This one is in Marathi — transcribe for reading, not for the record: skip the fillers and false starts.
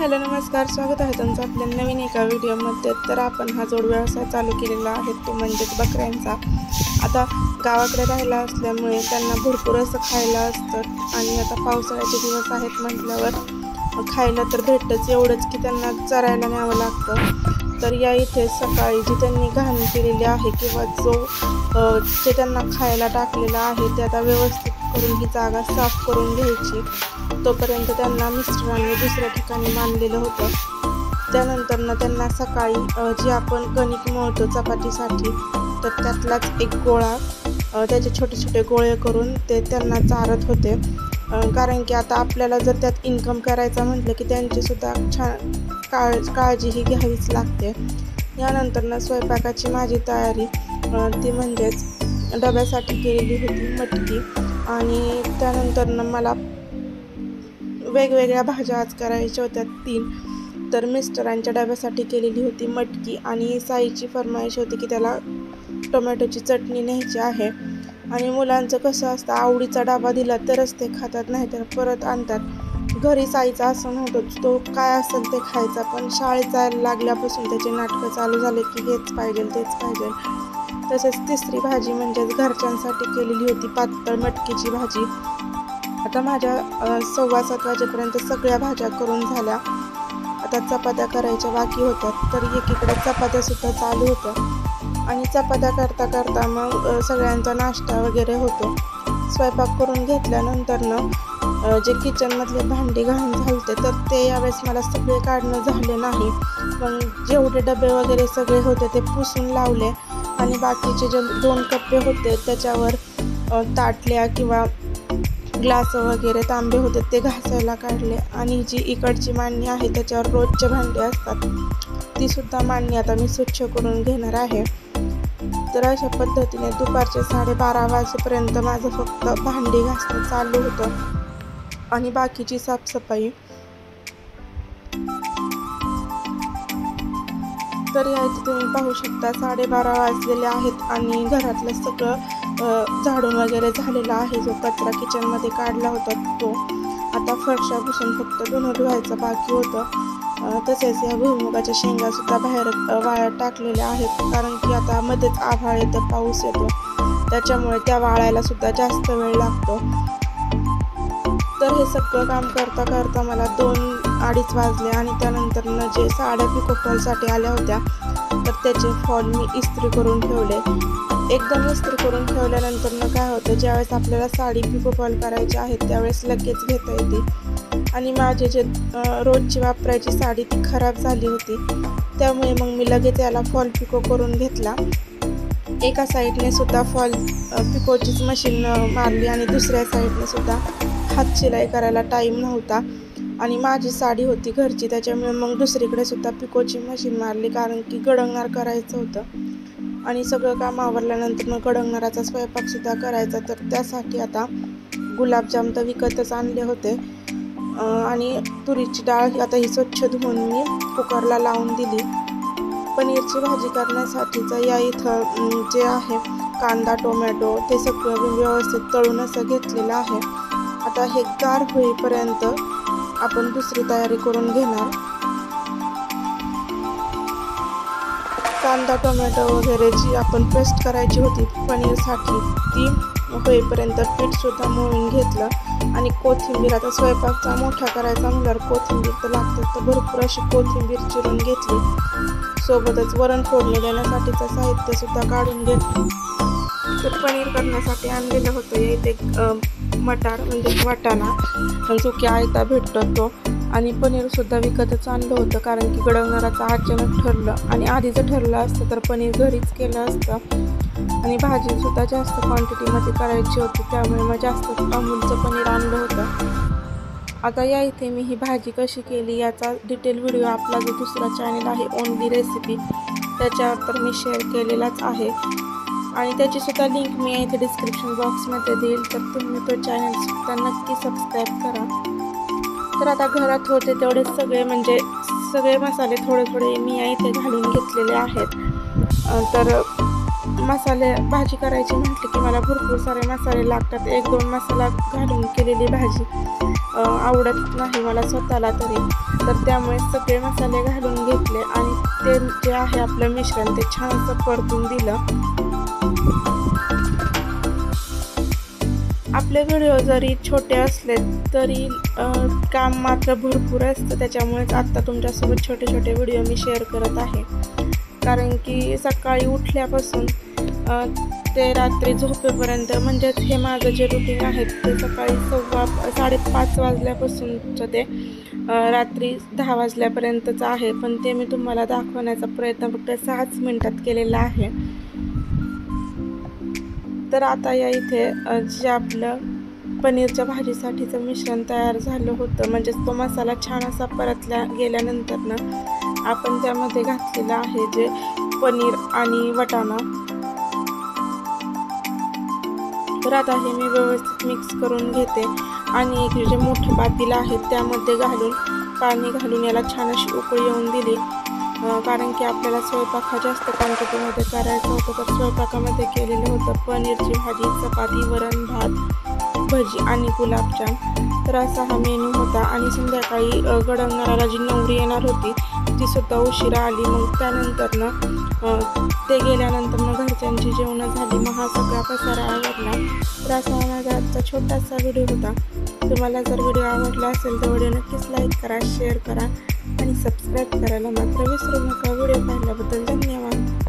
हॅलो नमस्कार, स्वागत आहे तुमचं आपल्या नवीन एका व्हिडिओमध्ये। तर आपण हा जोड व्यवसाय चालू केलेला आहे, तो म्हणजेच बकऱ्यांचा। आता गावाकडे राहायला असल्यामुळे त्यांना भरपूर असं खायला असतं आणि आता पावसाळ्याचे दिवस आहेत म्हटल्यावर खायला तर भेटतंच, एवढंच की त्यांना चरायला न्यावं लागतं। तर या इथे सकाळी जी त्यांनी घाण केलेली आहे किंवा जे त्यांना खायला टाकलेलं आहे ते आता व्यवस्थित करून ही जागा साफ करून घ्यायची। तोपर्यंत त्यांना मिस्टरांनी दुसऱ्या ठिकाणी बांधलेलं होतं। त्यानंतर त्यांना सकाळी जी आपण कणिक मळतो चपातीसाठी, तर त्यातलाच एक गोळा, त्याचे छोटे छोटे गोळे करून ते त्यांना चारत होते। कारण की आता आपल्याला जर त्यात इन्कम करायचं म्हटलं की त्यांचीसुद्धा छान काळजी ही घ्यावीच लागते। यानंतर स्वयंपाकाची माझी तयारी ती म्हणजेच डब्यासाठी केलेली होती मटकी, आणि त्यानंतर मला वेगवेगळ्या भाज्या आज करायच्या होत्या 3। तर मिस्टरांच्या डब्यासाठी केलेली होती मटकी, आणि साईची फरमाईश होती की त्याला टोमॅटोची चटणी न्यायची आहे। आणि मुलांचं कसं असतं, आवडीचा डबा दिला तरच ते खातात, नाहीतर परत आणतात। घरी साईचा असं नव्हतं, तो काय असेल ते खायचा, पण शाळेत जायला लागल्यापासून त्याचे नाटकं चालू झाले की हेच पाहिजे तेच पाहिजे। तसेच तिसरी भाजी म्हणजेच घरच्यांसाठी केलेली होती पातळ मटकीची भाजी। आता माझ्या 6:15 वाजेपर्यंत सगळ्या भाज्या करून झाल्या। आता चपात्या करायच्या बाकी होत्या, तर एकीकडे चपात्यासुद्धा चालू होत्या। आणि चपात्या करता करता मग सगळ्यांचा नाश्ता वगैरे होतो। स्वयंपाक करून घेतल्यानंतर जे किचनमधले भांडी घाण झालते, तर ते यावेळेस मला सगळे काढणं झाले नाही। मग जेवढे डबे वगैरे सगळे होते ते पुसून लावले, आणि बाकीचे जे 2 कप्पे होते त्याच्यावर ताटल्या किंवा ग्लास वगैरे तांबे होते ते घासायला काढले। आणि जी इकडची मांडणी आहे त्याच्यावर रोजचे भांडी असतात, ती सुद्धा मांडणी आता मी स्वच्छ करून घेणार आहे। तर अशा पद्धतीने दुपारचे 12:30 वाजेपर्यंत माझं फक्त भांडी घासणं चालू होतं आणि बाकीची साफसफाई। तर या इथे तुम्ही पाहू शकता 12:30 वाजलेले आहेत आणि घरातलं सगळं झाडून वगैरे झालेला आहे। जो कचरा किचनमध्ये काढला होता तो, आता फरशा पुसून फक्त धुणं धुवायचं बाकी होतं। तसेच या भुईमुगाच्या शेंगासुद्धा बाहेर वाळत टाकलेल्या आहेत, कारण की आता मध्येच आभाळ येतं, पाऊस येतो, त्याच्यामुळे त्या वाळायला सुद्धा जास्त वेळ लागतो। तर हे सगळं काम करता करता मला 2-2:30 वाजले, आणि त्यानंतर जे साड्या पिको फॉलसाठी आल्या होत्या तर त्याचे फॉल मी इस्त्री करून ठेवले। एकदम इस्त्री करून ठेवल्यानंतर काय होतं, ज्यावेळेस आपल्याला साडी पिको फॉल करायची आहे त्यावेळेस लगेच घेता येते। आणि माझे जे रोजची वापरायची साडी ती खराब झाली होती, त्यामुळे मग मी लगेच याला फॉल पिको करून घेतला। एका साईडने सुद्धा फॉल पिकोचीच मशीन मारली, आणि दुसऱ्या साईडने सुद्धा हात शिलाई करायला टाईम नव्हता, आणि माझी साडी होती घरची, त्याच्यामुळे मग दुसरीकडे सुद्धा पिकोची मशीन मारली, कारण की गडंगणार करायचं होतं। आणि सगळं काम आवरल्यानंतर गडंगणाराचा स्वयंपाकसुद्धा करायचा, तर त्यासाठी आता गुलाबजाम तर विकतच आणले होते। आणि तुरीची डाळ आता ही स्वच्छ धुवून मी कुकरला लावून दिली। पनीरची भाजी करण्यासाठीचं या इथं जे आहे कांदा टोमॅटो ते सगळं व्यवस्थित तळून असं घेतलेलं आहे। आता हे गार होईपर्यंत आपण दुसरी तयारी करून घेणार। कांदा टोमॅटो वगैरे जी आपण पेस्ट करायची होती पनीरसाठी, ती होईपर्यंत पीठसुद्धा मळून घेतलं। आणि कोथिंबीर, आता स्वयंपाकचा मोठा करायचा म्हटल्यावर कोथिंबीर तर लागते, तर भरपूर अशी कोथिंबीर चिरून घेतली। सोबतच वरण फोडणी देण्यासाठीचं साहित्यसुद्धा काढून घेतलं। तर पनीर करण्यासाठी आणलेलं होतं इथे मटार म्हणजे वाटाणा, जो की आयता भेटतो तो, आणि पनीरसुद्धा विकतच आणलं होतं, कारण की गडंगणाराचं अचानक ठरलं, आणि आधी जर ठरलं असतं तर पनीर घरीच केलं असतं। आणि भाजीसुद्धा जास्त क्वांटिटीमध्ये करायची होती, त्यामुळे मग जास्त अमूलचं पनीर आणलं होतं। आता या इथे मी ही भाजी कशी केली याचा डिटेल व्हिडिओ आपला जो दुसरा चॅनल आहे ओनली रेसिपी, त्याच्यावर तर मी शेअर केलेलाच आहे, आणि त्याचीसुद्धा लिंक मी इथे डिस्क्रिप्शन बॉक्समध्ये देईल, तर तुम्ही तो चॅनलसुद्धा नक्की सबस्क्राईब करा। तर आता घरात होते तेवढे सगळे मसाले थोडे थोडे मी इथे घालून घेतलेले आहेत। तर मसाले भाजी करायची म्हटली की मला भरपूर सारे मसाले लागतात, 1-2 मसाला घालून केलेली भाजी आवडत नाही मला स्वतःला तरी, तर त्यामुळे सगळे मसाले घालून घेतले आणि ते जे आहे आपलं मिश्रण ते छानसं परतून दिलं. आपले व्हिडिओ जरी छोटे असले तरी काम मात्र भरपूर असतं, त्याच्यामुळेच आत्ता तुमच्यासोबत छोटे छोटे व्हिडिओ मी शेअर करत आहे. कारण की सकाळी उठल्यापासून ते रात्री झोपेपर्यंत, म्हणजेच हे माझं जे रुटीन आहे ते सकाळी 5:15 वाजल्यापासूनचं ते रात्री 10 वाजल्यापर्यंतचं आहे. पण ते मी तुम्हाला दाखवण्याचा प्रयत्न फक्त 6 मिनिटात केलेला आहे. तर आता या इथे जे आपलं पनीरच्या भाजीसाठीचं मिश्रण तयार झालं होतं, म्हणजेच तो मसाला छान असा परतल्या गेल्यानंतरनं आपण त्यामध्ये घातलेलं आहे जे पनीर आणि वाटाणा. तर आता हे मी व्यवस्थित मिक्स करून घेते आणि एक जे मोठं पातेलं आहे त्यामध्ये पाणी घालून याला छान अशी उकळी येऊन दिली. कारण की आपल्याला स्वयंपाक हा जास्त क्वांटिटीमध्ये करायचा होता, तर स्वयंपाकामध्ये केलेलं होतं पनीरची भाजी, चपाती, वरण भात, भजी आणि गुलाबजाम. तर असा हा मेनू होता. आणि संध्याकाळी गडंगणाला जी नवरी येणार होती तीसुद्धा उशिरा आली. मग त्यानंतरनं ते गेल्यानंतर घरच्यांची जेवणं झाली. मग हा सगळा पसारा आवडला. तर असा माझा आजचा छोटासा व्हिडिओ होता. तुम्हाला जर व्हिडिओ आवडला असेल तर व्हिडिओ नक्कीच लाईक करा, शेअर करा आणि सबस्क्राईब करायला मात्र विसरू नका. व्हिडिओ पाहिल्याबद्दल धन्यवाद.